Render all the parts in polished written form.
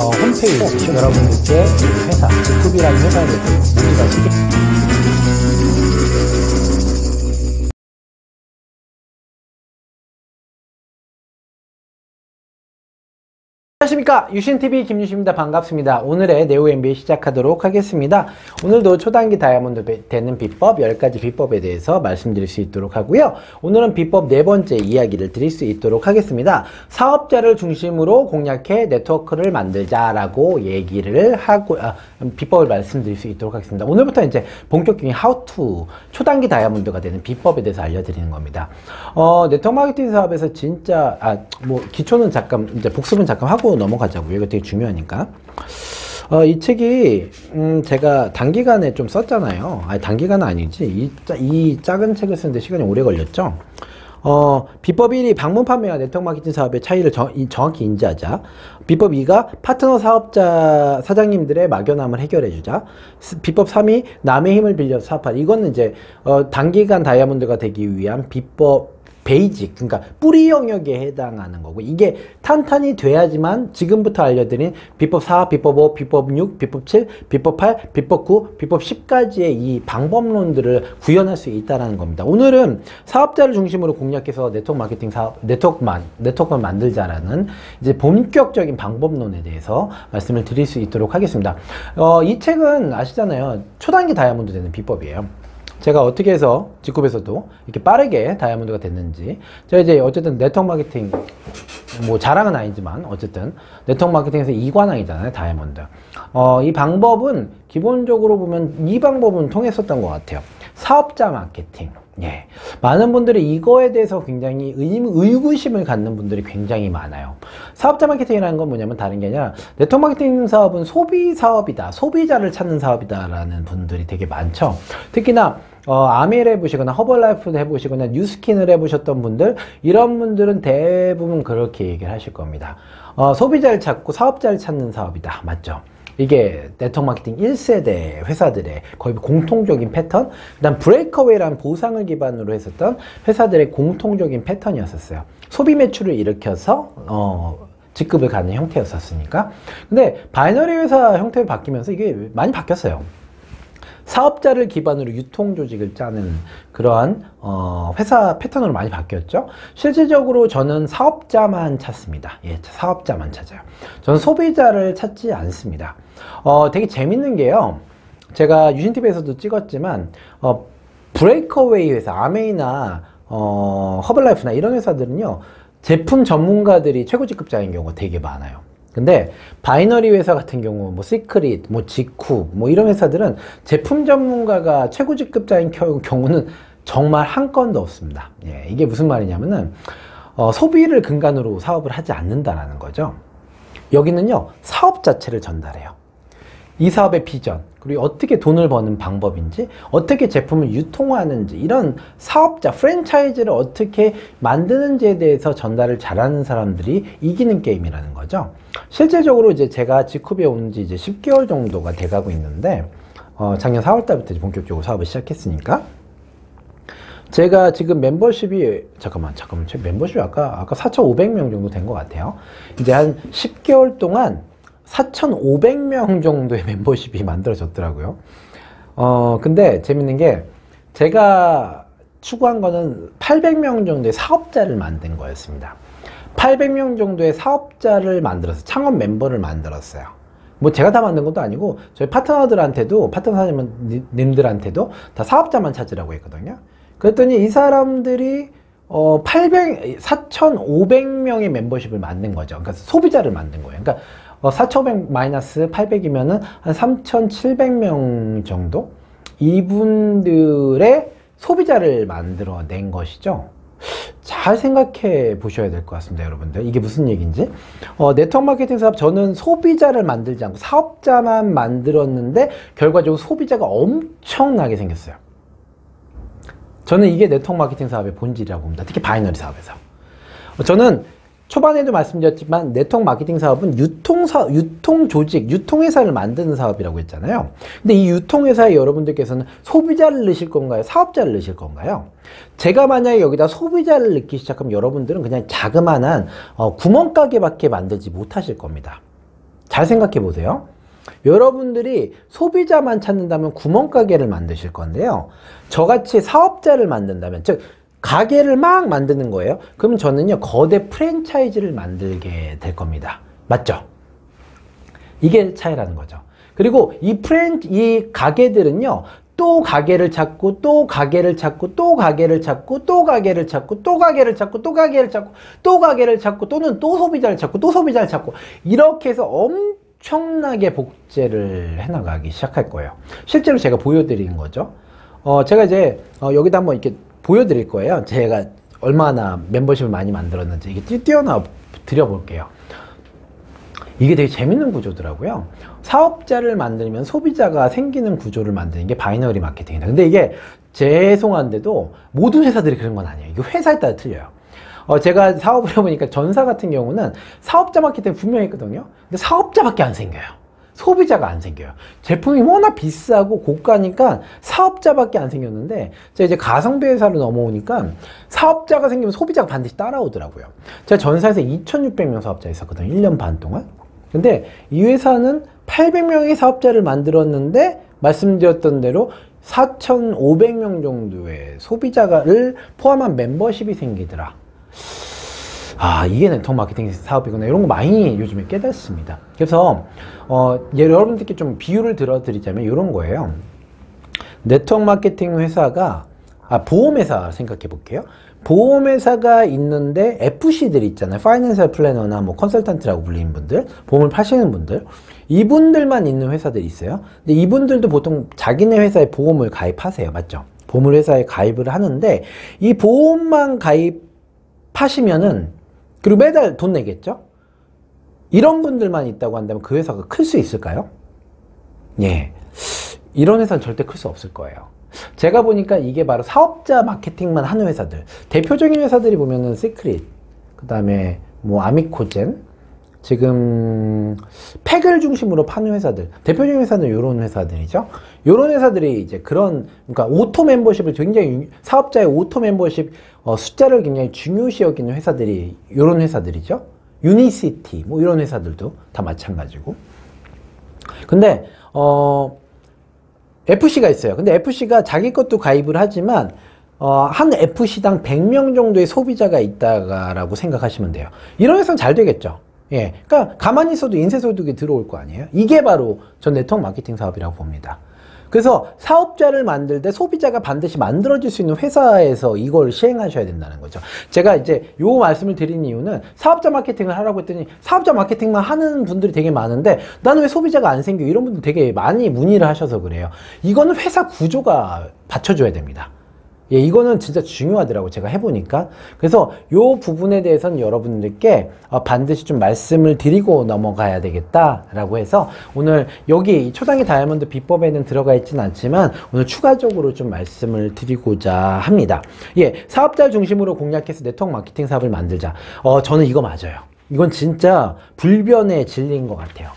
홈페이지 여러분들께 회사, 지쿠비라는 회사에 대해서 문의가 안녕하십니까, 유신TV 김유신입니다. 반갑습니다. 오늘의 네오 MBA 시작하도록 하겠습니다. 오늘도 초단기 다이아몬드 되는 비법 10가지 비법에 대해서 말씀드릴 수 있도록 하고요. 오늘은 비법 네 번째 이야기를 드릴 수 있도록 하겠습니다. 사업자를 중심으로 공략해 네트워크를 만들자라고 얘기를 하고 비법을 말씀드릴 수 있도록 하겠습니다. 오늘부터 이제 본격적인 how to 초단기 다이아몬드가 되는 비법에 대해서 알려드리는 겁니다. 네트워크 마케팅 사업에서 진짜 기초는 잠깐 이제 복습은 잠깐 하고 넘어가자고요. 이거 되게 중요하니까. 이 책이 제가 단기간에 좀 썼잖아요. 아니, 단기간은 아니지. 이 작은 책을 쓰는데 시간이 오래 걸렸죠. 비법 1이 방문 판매와 네트워크 마케팅 사업의 차이를 정확히 인지하자. 비법 2가 파트너 사업자 사장님들의 막연함을 해결해 주자. 비법 3이 남의 힘을 빌려 사업하자. 이거는 이제 단기간 다이아몬드가 되기 위한 비법 베이직, 그러니까 뿌리 영역에 해당하는 거고, 이게 탄탄히 돼야지만 지금부터 알려드린 비법 4, 비법 5, 비법 6, 비법 7, 비법 8, 비법 9, 비법 10까지의 이 방법론들을 구현할 수 있다는 겁니다. 오늘은 사업자를 중심으로 공략해서 네트워크 마케팅 사업, 네트워크만 만들자라는 이제 본격적인 방법론에 대해서 말씀을 드릴 수 있도록 하겠습니다. 이 책은 아시잖아요. 초단기 다이아몬드 되는 비법이에요. 제가 어떻게 해서 직급에서도 이렇게 빠르게 다이아몬드가 됐는지, 제가 이제 어쨌든 네트워크 마케팅 자랑은 아니지만 어쨌든 네트워크 마케팅에서 이관왕이잖아요, 다이아몬드. 이 방법은 기본적으로 보면 이 방법은 통했었던 것 같아요. 사업자 마케팅. 예. 많은 분들이 이거에 대해서 굉장히 의구심을 갖는 분들이 굉장히 많아요. 사업자 마케팅이라는 건 뭐냐면 다른 게 아니라 네트워크 마케팅 사업은 소비 사업이다, 소비자를 찾는 사업이다 라는 분들이 되게 많죠. 특히나 아메를 해보시거나 허벌라이프를 해보시거나 뉴스킨을 해보셨던 분들, 이런 분들은 대부분 그렇게 얘기를 하실 겁니다. 소비자를 찾고 사업자를 찾는 사업이다. 맞죠? 이게 네트워크 마케팅 1세대 회사들의 거의 공통적인 패턴, 그 다음 브레이크어웨이라는 보상을 기반으로 했었던 회사들의 공통적인 패턴이었었어요. 소비 매출을 일으켜서 직급을 갖는 형태였었으니까. 근데 바이너리 회사 형태로 바뀌면서 이게 많이 바뀌었어요. 사업자를 기반으로 유통 조직을 짜는 그러한 회사 패턴으로 많이 바뀌었죠. 실질적으로 저는 사업자만 찾습니다. 예, 사업자만 찾아요. 저는 소비자를 찾지 않습니다. 되게 재밌는 게요. 제가 유신TV에서도 찍었지만 브레이크어웨이 회사, 아메이나 허벌라이프나 이런 회사들은요, 제품 전문가들이 최고 직급자인 경우가 되게 많아요. 근데 바이너리 회사 같은 경우 시크릿, 지쿠 이런 회사들은 제품 전문가가 최고 직급자인 경우는 정말 한 건도 없습니다. 예, 이게 무슨 말이냐면은 소비를 근간으로 사업을 하지 않는다라는 거죠. 여기는요, 사업 자체를 전달해요. 이 사업의 비전, 그리고 어떻게 돈을 버는 방법인지, 어떻게 제품을 유통하는지, 이런 사업자, 프랜차이즈를 어떻게 만드는지에 대해서 전달을 잘하는 사람들이 이기는 게임이라는 거죠. 실질적으로 이제 제가 지쿠비에 온 지 이제 10개월 정도가 돼가고 있는데, 작년 4월달부터 이제 본격적으로 사업을 시작했으니까, 제가 지금 멤버십이, 잠깐만, 제 멤버십이 아까 4,500명 정도 된 것 같아요. 이제 한 10개월 동안 4,500명 정도의 멤버십이 만들어졌더라고요. 근데 재밌는 게 제가 추구한 거는 800명 정도의 사업자를 만든 거였습니다. 800명 정도의 사업자를 만들어서 창업 멤버를 만들었어요. 제가 다 만든 것도 아니고 저희 파트너들한테도, 파트너 사장님들한테도 다 사업자만 찾으라고 했거든요. 그랬더니 이 사람들이 4,500명의 멤버십을 만든 거죠. 그러니까 소비자를 만든 거예요. 그러니까 4,500 마이너스 800이면은 한 3,700명 정도? 이분들의 소비자를 만들어낸 것이죠. 잘 생각해 보셔야 될 것 같습니다, 여러분들. 이게 무슨 얘기인지. 네트워크 마케팅 사업, 저는 소비자를 만들지 않고 사업자만 만들었는데 결과적으로 소비자가 엄청나게 생겼어요. 저는 이게 네트워크 마케팅 사업의 본질이라고 봅니다. 특히 바이너리 사업에서. 저는 초반에도 말씀드렸지만 네트워크 마케팅 사업은 유통 조직, 유통회사를 만드는 사업이라고 했잖아요. 근데 이 유통회사에 여러분들께서는 소비자를 넣으실 건가요? 사업자를 넣으실 건가요? 제가 만약에 여기다 소비자를 넣기 시작하면 여러분들은 그냥 자그마한 구멍가게밖에 만들지 못하실 겁니다. 잘 생각해 보세요. 여러분들이 소비자만 찾는다면 구멍가게를 만드실 건데요. 저같이 사업자를 만든다면, 즉 가게를 막 만드는 거예요. 그럼 저는요 거대 프랜차이즈를 만들게 될 겁니다. 맞죠? 이게 차이라는 거죠. 그리고 이 가게들은요 또 가게를 찾고 또 가게를 찾고 또 가게를 찾고 또 가게를 찾고 또 가게를 찾고 또 가게를 찾고 또 가게를 찾고 또는 또 소비자를 찾고 또 소비자를 찾고 이렇게 해서 엄청나게 복제를 해나가기 시작할 거예요. 실제로 제가 보여드리는 거죠. 제가 이제 여기다 한번 이렇게 보여드릴 거예요. 제가 얼마나 멤버십을 많이 만들었는지 이게 띄어나 드려볼게요. 이게 되게 재밌는 구조더라고요. 사업자를 만들면 소비자가 생기는 구조를 만드는 게 바이너리 마케팅이다. 근데 이게 죄송한데도 모든 회사들이 그런 건 아니에요. 이게 회사에 따라 틀려요. 제가 사업을 해보니까 전사 같은 경우는 사업자 마케팅 분명히 있거든요. 근데 사업자밖에 안 생겨요. 소비자가 안 생겨요. 제품이 워낙 비싸고 고가니까 사업자밖에 안 생겼는데 제가 이제 가성비 회사로 넘어오니까 사업자가 생기면 소비자가 반드시 따라오더라고요. 제가 전사에서 2,600명 사업자 있었거든요. 1년 반 동안. 근데 이 회사는 800명의 사업자를 만들었는데 말씀드렸던 대로 4,500명 정도의 소비자를 포함한 멤버십이 생기더라. 아, 이게 네트워크 마케팅 사업이구나. 이런 거 많이 요즘에 깨닫습니다. 그래서 여러분들께 좀 비유를 들어드리자면 이런 거예요. 네트워크 마케팅 회사가 보험회사 생각해 볼게요. 보험회사가 있는데 FC들 있잖아요. 파이낸셜 플래너나 뭐 컨설턴트라고 불리는 분들, 보험을 파시는 분들, 이분들만 있는 회사들이 있어요. 근데 이분들도 보통 자기네 회사에 보험을 가입하세요. 맞죠? 보험 회사에 가입을 하는데 이 보험만 가입하시면은 그리고 매달 돈 내겠죠? 이런 분들만 있다고 한다면 그 회사가 클 수 있을까요? 예. 이런 회사는 절대 클 수 없을 거예요. 제가 보니까 이게 바로 사업자 마케팅만 하는 회사들. 대표적인 회사들이 보면은 시크릿, 그 다음에 뭐 아미코젠, 지금 팩을 중심으로 파는 회사들. 대표적인 회사는 이런 회사들이죠. 이런 회사들이 이제 그러니까 오토 멤버십을 굉장히, 사업자의 오토 멤버십 숫자를 굉장히 중요시 여기는 회사들이 이런 회사들이죠. 유니시티, 뭐 이런 회사들도 다 마찬가지고. 근데, FC가 있어요. 근데 FC가 자기 것도 가입을 하지만 한 FC당 100명 정도의 소비자가 있다라고 생각하시면 돼요. 이런 회사는 잘 되겠죠. 예. 그러니까 가만히 있어도 인쇄소득이 들어올 거 아니에요. 이게 바로 전 네트워크 마케팅 사업이라고 봅니다. 그래서 사업자를 만들 때 소비자가 반드시 만들어질 수 있는 회사에서 이걸 시행하셔야 된다는 거죠. 제가 이제 요 말씀을 드린 이유는 사업자 마케팅을 하라고 했더니 사업자 마케팅만 하는 분들이 되게 많은데 나는 왜 소비자가 안 생겨? 이런 분들 되게 많이 문의를 하셔서 그래요. 이거는 회사 구조가 받쳐줘야 됩니다. 예, 이거는 진짜 중요하더라고 제가 해보니까. 그래서 요 부분에 대해서는 여러분들께 반드시 좀 말씀을 드리고 넘어가야 되겠다라고 해서 오늘 여기 초단기 다이아몬드 비법에는 들어가 있진 않지만 오늘 추가적으로 좀 말씀을 드리고자 합니다. 예, 사업자 중심으로 공략해서 네트워크 마케팅 사업을 만들자. 저는 이거 맞아요. 이건 진짜 불변의 진리인 것 같아요.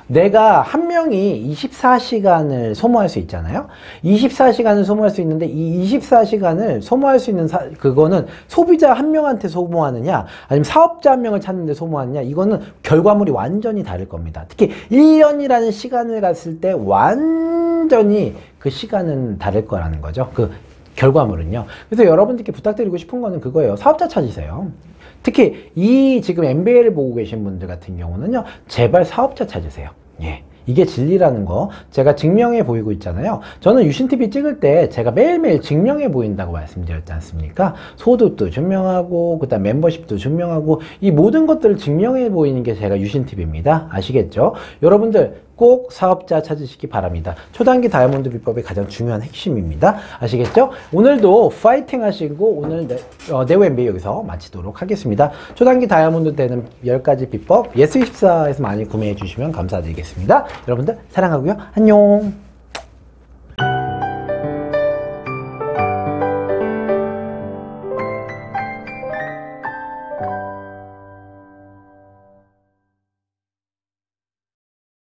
내가 한 명이 24시간을 소모할 수 있잖아요. 24시간을 소모할 수 있는데 이 24시간을 소모할 수 있는 그거는 소비자 한 명한테 소모하느냐 아니면 사업자 한 명을 찾는 데 소모하느냐, 이거는 결과물이 완전히 다를 겁니다. 특히 1년이라는 시간을 갔을 때 완전히 그 시간은 다를 거라는 거죠. 그 결과물은요. 그래서 여러분들께 부탁드리고 싶은 거는 그거예요. 사업자 찾으세요. 특히 이 지금 MBA를 보고 계신 분들 같은 경우는요, 제발 사업자 찾으세요. 예. 이게 진리라는 거 제가 증명해 보이고 있잖아요. 저는 유신TV 찍을 때 제가 매일매일 증명해 보인다고 말씀드렸지 않습니까? 소득도 증명하고 그 다음 멤버십도 증명하고 이 모든 것들을 증명해 보이는 게 제가 유신TV입니다. 아시겠죠? 여러분들 꼭 사업자 찾으시기 바랍니다. 초단기 다이아몬드 비법의 가장 중요한 핵심입니다. 아시겠죠? 오늘도 파이팅 하시고 오늘 네오 MBA 여기서 마치도록 하겠습니다. 초단기 다이아몬드 되는 10가지 비법 예스24에서 많이 구매해 주시면 감사드리겠습니다. 여러분들 사랑하고요. 안녕.